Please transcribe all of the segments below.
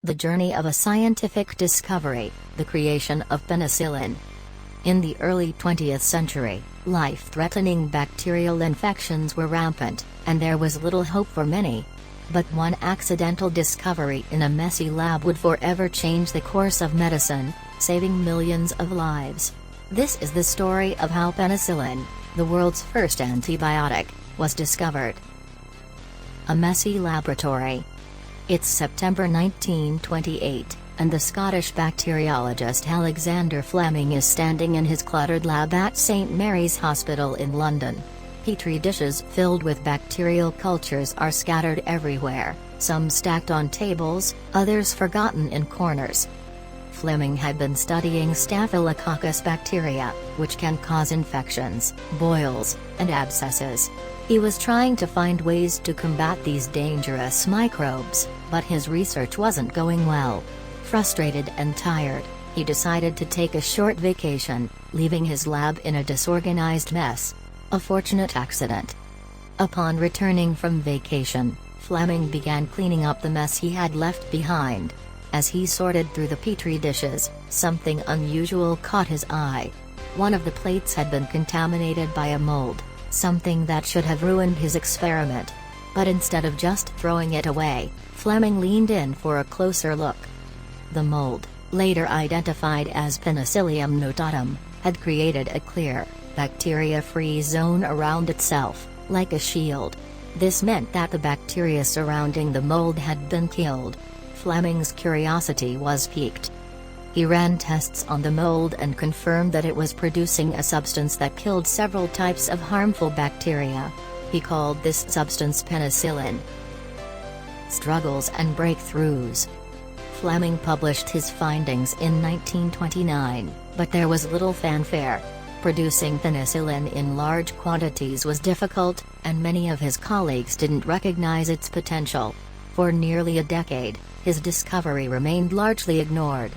The journey of a scientific discovery, the creation of penicillin. In the early 20th century, life-threatening bacterial infections were rampant, and there was little hope for many. But one accidental discovery in a messy lab would forever change the course of medicine, saving millions of lives. This is the story of how penicillin, the world's first antibiotic, was discovered. A messy laboratory. It's September 1928, and the Scottish bacteriologist Alexander Fleming is standing in his cluttered lab at St Mary's Hospital in London. Petri dishes filled with bacterial cultures are scattered everywhere, some stacked on tables, others forgotten in corners. Fleming had been studying Staphylococcus bacteria, which can cause infections, boils, and abscesses. He was trying to find ways to combat these dangerous microbes, but his research wasn't going well. Frustrated and tired, he decided to take a short vacation, leaving his lab in a disorganized mess. A fortunate accident. Upon returning from vacation, Fleming began cleaning up the mess he had left behind. As he sorted through the Petri dishes, something unusual caught his eye. One of the plates had been contaminated by a mold, something that should have ruined his experiment. But instead of just throwing it away, Fleming leaned in for a closer look. The mold, later identified as Penicillium notatum, had created a clear, bacteria-free zone around itself, like a shield. This meant that the bacteria surrounding the mold had been killed. Fleming's curiosity was piqued. He ran tests on the mold and confirmed that it was producing a substance that killed several types of harmful bacteria. He called this substance penicillin. Struggles and breakthroughs. Fleming published his findings in 1929, but there was little fanfare. Producing penicillin in large quantities was difficult, and many of his colleagues didn't recognize its potential. For nearly a decade, his discovery remained largely ignored.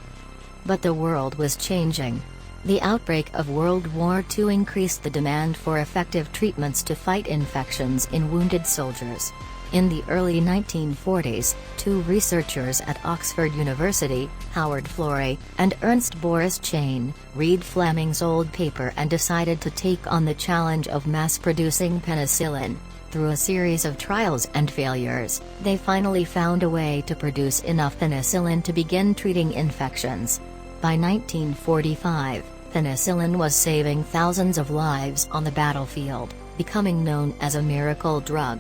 But the world was changing. The outbreak of World War II increased the demand for effective treatments to fight infections in wounded soldiers. In the early 1940s, two researchers at Oxford University, Howard Florey and Ernst Boris Chain, read Fleming's old paper and decided to take on the challenge of mass-producing penicillin. Through a series of trials and failures, they finally found a way to produce enough penicillin to begin treating infections. By 1945, penicillin was saving thousands of lives on the battlefield, becoming known as a miracle drug.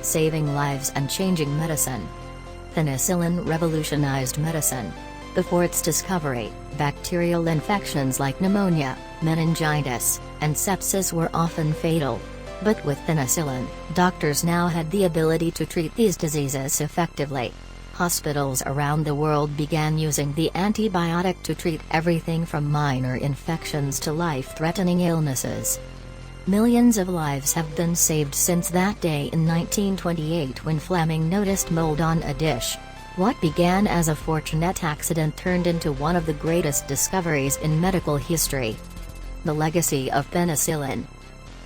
Saving lives and changing medicine. Penicillin revolutionized medicine. Before its discovery, bacterial infections like pneumonia, meningitis, and sepsis were often fatal. But with penicillin, doctors now had the ability to treat these diseases effectively. Hospitals around the world began using the antibiotic to treat everything from minor infections to life-threatening illnesses. Millions of lives have been saved since that day in 1928 when Fleming noticed mold on a dish. What began as a fortunate accident turned into one of the greatest discoveries in medical history. The legacy of penicillin.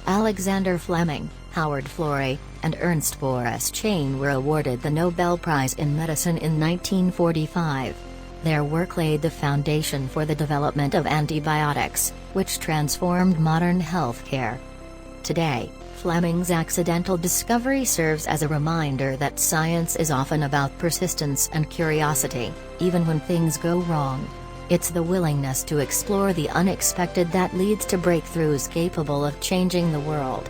Alexander Fleming, Howard Florey, and Ernst Boris Chain were awarded the Nobel Prize in Medicine in 1945. Their work laid the foundation for the development of antibiotics, which transformed modern healthcare. Today, Fleming's accidental discovery serves as a reminder that science is often about persistence and curiosity, even when things go wrong. It's the willingness to explore the unexpected that leads to breakthroughs capable of changing the world.